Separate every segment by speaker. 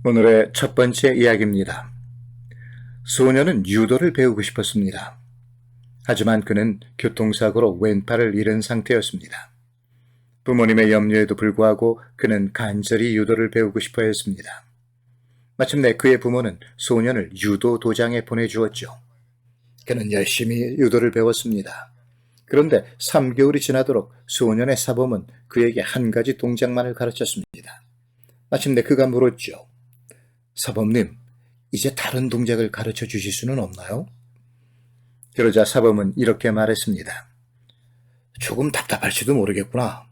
Speaker 1: 오늘의 첫 번째 이야기입니다. 소녀는 유도를 배우고 싶었습니다. 하지만 그는 교통사고로 왼팔을 잃은 상태였습니다. 부모님의 염려에도 불구하고 그는 간절히 유도를 배우고 싶어 했습니다. 마침내 그의 부모는 소년을 유도 도장에 보내주었죠. 그는 열심히 유도를 배웠습니다. 그런데 3개월이 지나도록 소년의 사범은 그에게 한 가지 동작만을 가르쳤습니다. 마침내 그가 물었죠. 사범님, 이제 다른 동작을 가르쳐 주실 수는 없나요? 그러자 사범은 이렇게 말했습니다. 조금 답답할지도 모르겠구나.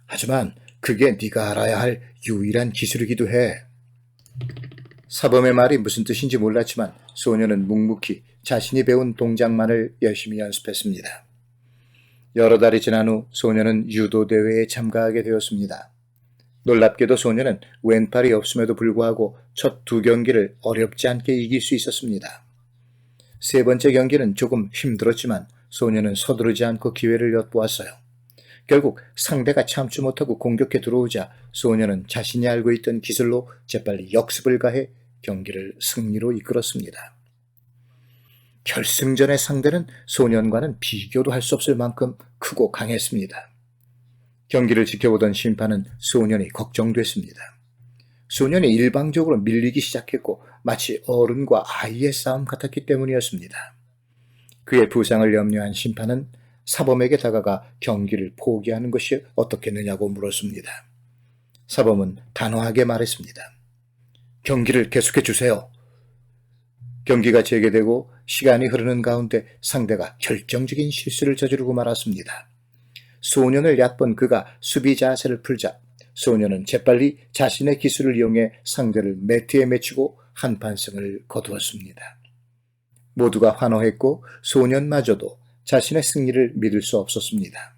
Speaker 1: 하지만 그게 네가 알아야 할 유일한 기술이기도 해. 사범의 말이 무슨 뜻인지 몰랐지만 소녀는 묵묵히 자신이 배운 동작만을 열심히 연습했습니다. 여러 달이 지난 후 소녀는 유도 대회에 참가하게 되었습니다. 놀랍게도 소녀는 왼팔이 없음에도 불구하고 첫 2경기를 어렵지 않게 이길 수 있었습니다. 3번째 경기는 조금 힘들었지만 소녀는 서두르지 않고 기회를 엿보았어요. 결국 상대가 참지 못하고 공격해 들어오자 소녀는 자신이 알고 있던 기술로 재빨리 역습을 가해 경기를 승리로 이끌었습니다. 결승전의 상대는 소년과는 비교도 할 수 없을 만큼 크고 강했습니다. 경기를 지켜보던 심판은 소년이 걱정됐습니다. 소년이 일방적으로 밀리기 시작했고 마치 어른과 아이의 싸움 같았기 때문이었습니다. 그의 부상을 염려한 심판은 사범에게 다가가 경기를 포기하는 것이 어떻겠느냐고 물었습니다. 사범은 단호하게 말했습니다. 경기를 계속해 주세요. 경기가 재개되고 시간이 흐르는 가운데 상대가 결정적인 실수를 저지르고 말았습니다. 소년을 얕본 그가 수비 자세를 풀자 소년은 재빨리 자신의 기술을 이용해 상대를 매트에 맺히고 한판승을 거두었습니다. 모두가 환호했고 소년마저도 자신의 승리를 믿을 수 없었습니다.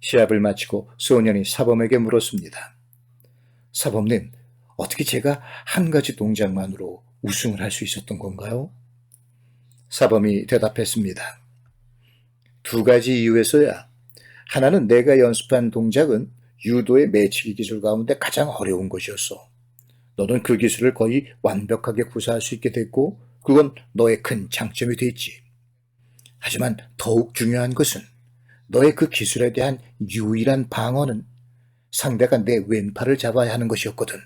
Speaker 1: 시합을 마치고 소년이 사범에게 물었습니다. 사범님, 어떻게 제가 한 가지 동작만으로 우승을 할 수 있었던 건가요? 사범이 대답했습니다. 2가지 이유에서야. 하나는 내가 연습한 동작은 유도의 매치기 기술 가운데 가장 어려운 것이었어. 너는 그 기술을 거의 완벽하게 구사할 수 있게 됐고 그건 너의 큰 장점이 됐지. 하지만 더욱 중요한 것은 너의 그 기술에 대한 유일한 방어는 상대가 내 왼팔을 잡아야 하는 것이었거든.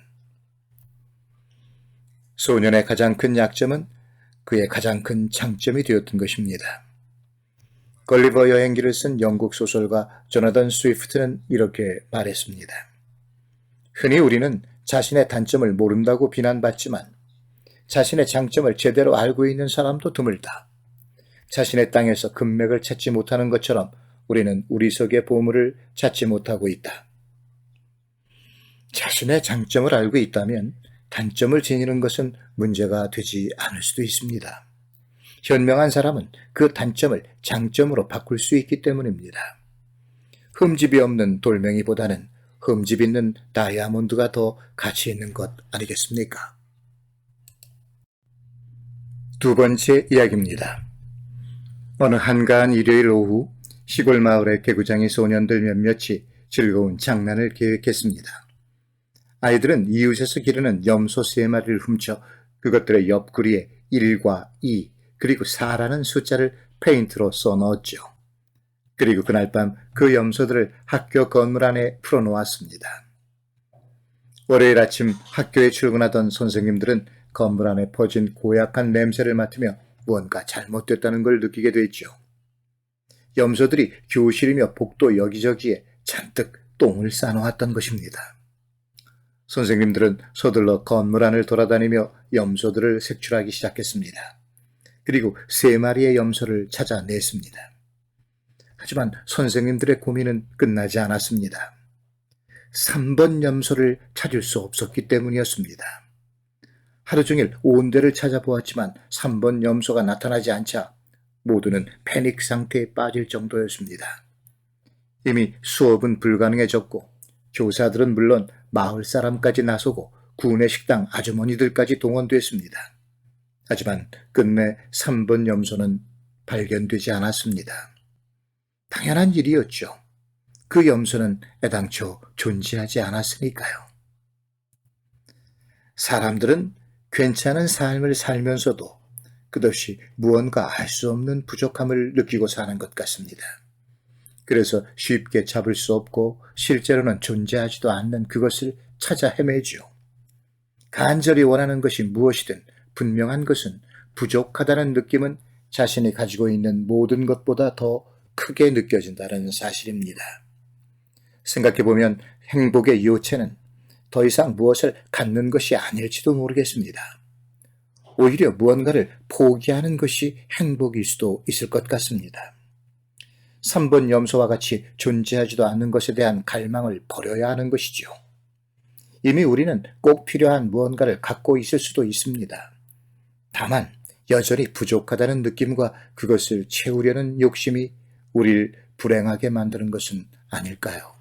Speaker 1: 소년의 가장 큰 약점은 그의 가장 큰 장점이 되었던 것입니다. 걸리버 여행기를 쓴 영국 소설가 조나단 스위프트는 이렇게 말했습니다. 흔히 우리는 자신의 단점을 모른다고 비난받지만 자신의 장점을 제대로 알고 있는 사람도 드물다. 자신의 땅에서 금맥을 찾지 못하는 것처럼 우리는 우리 속의 보물을 찾지 못하고 있다. 자신의 장점을 알고 있다면 단점을 지니는 것은 문제가 되지 않을 수도 있습니다. 현명한 사람은 그 단점을 장점으로 바꿀 수 있기 때문입니다. 흠집이 없는 돌멩이보다는 흠집 있는 다이아몬드가 더 가치 있는 것 아니겠습니까? 2번째 이야기입니다. 어느 한가한 일요일 오후 시골 마을의 개구장이 소년들 몇몇이 즐거운 장난을 계획했습니다. 아이들은 이웃에서 기르는 염소 3마리를 훔쳐 그것들의 옆구리에 1과 2 그리고 4라는 숫자를 페인트로 써넣었죠. 그리고 그날 밤 그 염소들을 학교 건물 안에 풀어놓았습니다. 월요일 아침 학교에 출근하던 선생님들은 건물 안에 퍼진 고약한 냄새를 맡으며 무언가 잘못됐다는 걸 느끼게 됐죠. 염소들이 교실이며 복도 여기저기에 잔뜩 똥을 싸놓았던 것입니다. 선생님들은 서둘러 건물 안을 돌아다니며 염소들을 색출하기 시작했습니다. 그리고 3마리의 염소를 찾아냈습니다. 하지만 선생님들의 고민은 끝나지 않았습니다. 3번 염소를 찾을 수 없었기 때문이었습니다. 하루 종일 온 데를 찾아보았지만 3번 염소가 나타나지 않자 모두는 패닉 상태에 빠질 정도였습니다. 이미 수업은 불가능해졌고 교사들은 물론 마을 사람까지 나서고 구내 식당 아주머니들까지 동원됐습니다. 하지만 끝내 3번 염소는 발견되지 않았습니다. 당연한 일이었죠. 그 염소는 애당초 존재하지 않았으니까요. 사람들은 괜찮은 삶을 살면서도 끝없이 무언가 알 수 없는 부족함을 느끼고 사는 것 같습니다. 그래서 쉽게 잡을 수 없고 실제로는 존재하지도 않는 그것을 찾아 헤매죠. 간절히 원하는 것이 무엇이든 분명한 것은 부족하다는 느낌은 자신이 가지고 있는 모든 것보다 더 크게 느껴진다는 사실입니다. 생각해보면 행복의 요체는 더 이상 무엇을 갖는 것이 아닐지도 모르겠습니다. 오히려 무언가를 포기하는 것이 행복일 수도 있을 것 같습니다. 3번 염소와 같이 존재하지도 않는 것에 대한 갈망을 버려야 하는 것이죠. 이미 우리는 꼭 필요한 무언가를 갖고 있을 수도 있습니다. 다만 여전히 부족하다는 느낌과 그것을 채우려는 욕심이 우리를 불행하게 만드는 것은 아닐까요?